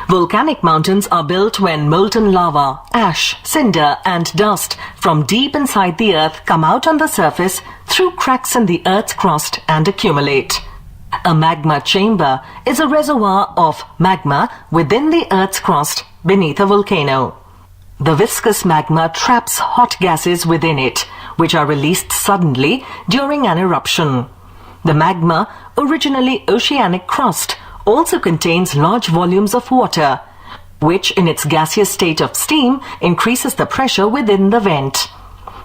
Volcanic mountains are built when molten lava, ash, cinder and dust from deep inside the earth come out on the surface through cracks in the earth's crust and accumulate. A magma chamber is a reservoir of magma within the earth's crust beneath a volcano. The viscous magma traps hot gases within it, which are released suddenly during an eruption. The magma, originally oceanic crust, also contains large volumes of water, which in its gaseous state of steam increases the pressure within the vent.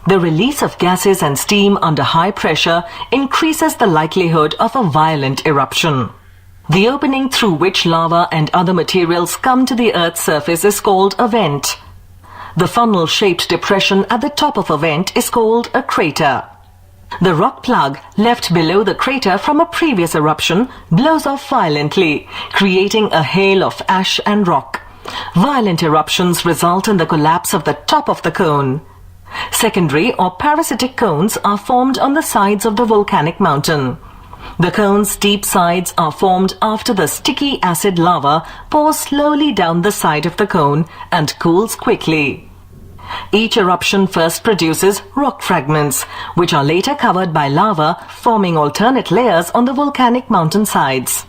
The release of gases and steam under high pressure increases the likelihood of a violent eruption. The opening through which lava and other materials come to the Earth's surface is called a vent. The funnel-shaped depression at the top of a vent is called a crater. The rock plug left below the crater from a previous eruption blows off violently, creating a hail of ash and rock. Violent eruptions result in the collapse of the top of the cone. Secondary or parasitic cones are formed on the sides of the volcanic mountain. The cone's deep sides are formed after the sticky acid lava pours slowly down the side of the cone and cools quickly. Each eruption first produces rock fragments, which are later covered by lava, forming alternate layers on the volcanic mountain sides.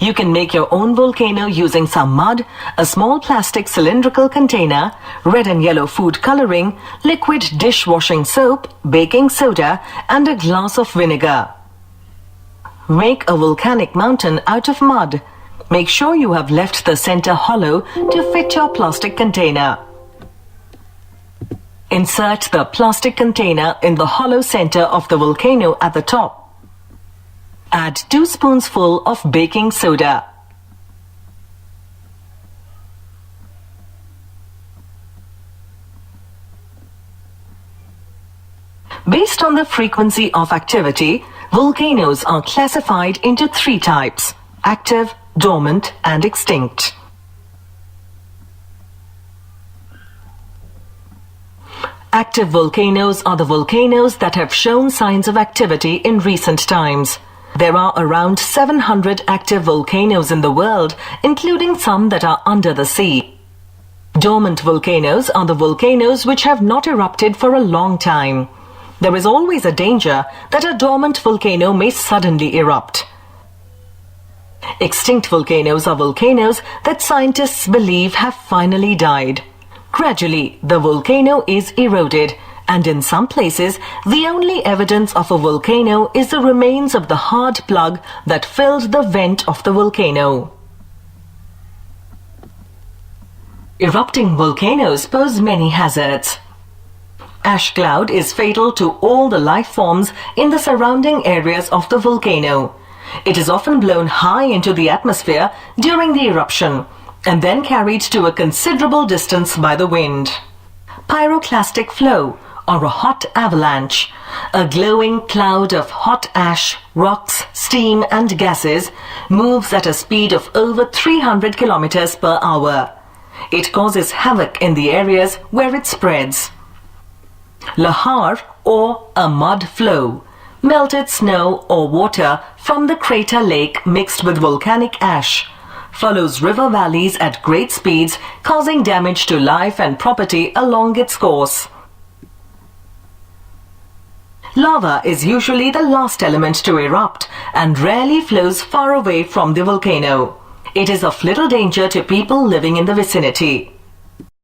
You can make your own volcano using some mud, a small plastic cylindrical container, red and yellow food coloring, liquid dishwashing soap, baking soda, and a glass of vinegar. Make a volcanic mountain out of mud. Make sure you have left the center hollow to fit your plastic container. Insert the plastic container in the hollow center of the volcano at the top. Add 2 spoonsful of baking soda. Based on the frequency of activity, volcanoes are classified into 3 types: active, dormant, and extinct. Active volcanoes are the volcanoes that have shown signs of activity in recent times. There are around 700 active volcanoes in the world, including some that are under the sea. Dormant volcanoes are the volcanoes which have not erupted for a long time. There is always a danger that a dormant volcano may suddenly erupt. Extinct volcanoes are volcanoes that scientists believe have finally died. Gradually, the volcano is eroded, and in some places, the only evidence of a volcano is the remains of the hard plug that filled the vent of the volcano. Erupting volcanoes pose many hazards. Ash cloud is fatal to all the life forms in the surrounding areas of the volcano. It is often blown high into the atmosphere during the eruption and then carried to a considerable distance by the wind. Pyroclastic flow, or a hot avalanche, a glowing cloud of hot ash, rocks, steam and gases, moves at a speed of over 300 kilometers per hour. It causes havoc in the areas where it spreads. Lahar, or a mud flow, melted snow or water from the crater lake mixed with volcanic ash, follows river valleys at great speeds, causing damage to life and property along its course. Lava is usually the last element to erupt and rarely flows far away from the volcano. It is of little danger to people living in the vicinity.